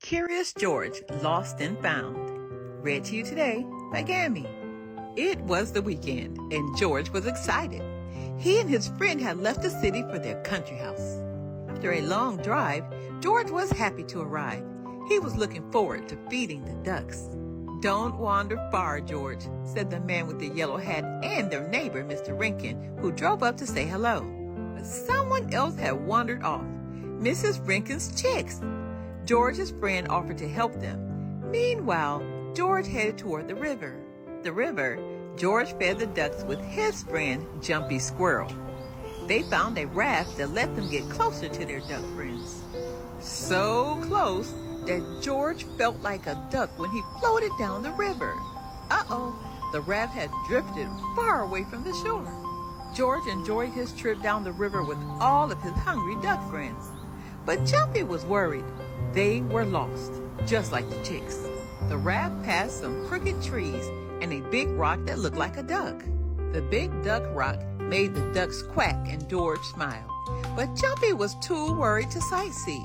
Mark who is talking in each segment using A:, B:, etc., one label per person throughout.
A: Curious George, Lost and Found. Read to you today by Gammy. It was the weekend, and George was excited. He and his friend had left the city for their country house. After a long drive, George was happy to arrive. He was looking forward to feeding the ducks. "Don't wander far, George," said the man with the yellow hat and their neighbor, Mr. Rinkin, who drove up to say hello. But someone else had wandered off, Mrs. Rinkin's chicks. George's friend offered to help them. Meanwhile, George headed toward the river. George fed the ducks with his friend, Jumpy Squirrel. They found a raft that let them get closer to their duck friends. So close that George felt like a duck when he floated down the river. The raft had drifted far away from the shore. George enjoyed his trip down the river with all of his hungry duck friends. But Jumpy was worried. They were lost, just like the chicks. The raft passed some crooked trees and a big rock that looked like a duck. The big duck rock made the ducks quack and George smiled. But Jumpy was too worried to sightsee.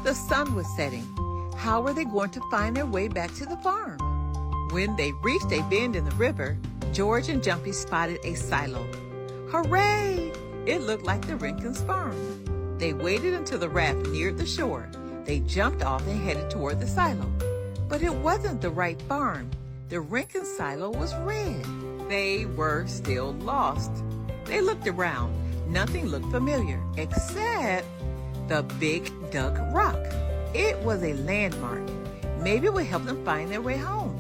A: The sun was setting. How were they going to find their way back to the farm? When they reached a bend in the river, George and Jumpy spotted a silo. Hooray! It looked like the Rinkins' farm. They waited until the raft neared the shore. They jumped off and headed toward the silo. But it wasn't the right farm. The Rinkins' silo was red. They were still lost. They looked around. Nothing looked familiar except the big duck rock. It was a landmark. Maybe it would help them find their way home.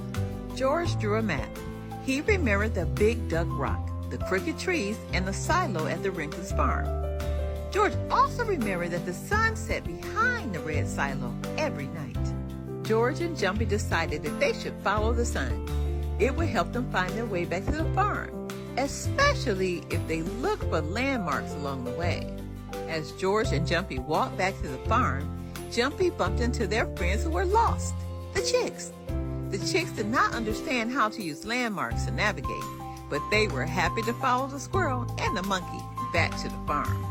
A: George drew a map. He remembered the big duck rock, the crooked trees, and the silo at the Rinkins' farm. George also remembered that the sun set behind the red silo every night. George and Jumpy decided that they should follow the sun. It would help them find their way back to the farm, especially if they looked for landmarks along the way. As George and Jumpy walked back to the farm, Jumpy bumped into their friends who were lost, the chicks. The chicks did not understand how to use landmarks to navigate, but they were happy to follow the squirrel and the monkey back to the farm.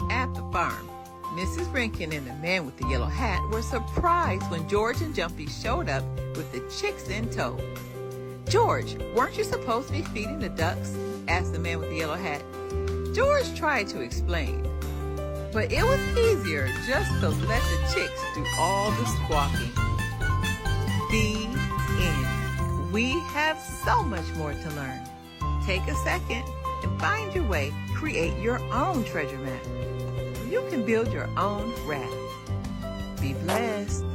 A: At the farm, Mrs. Rinkin and the man with the yellow hat were surprised when George and Jumpy showed up with the chicks in tow. "George, weren't you supposed to be feeding the ducks?" asked the man with the yellow hat. George tried to explain, but it was easier just to let the chicks do all the squawking. The end. We have so much more to learn. Take a second and find your way. Create your own treasure map. You can build your own raft. Be blessed.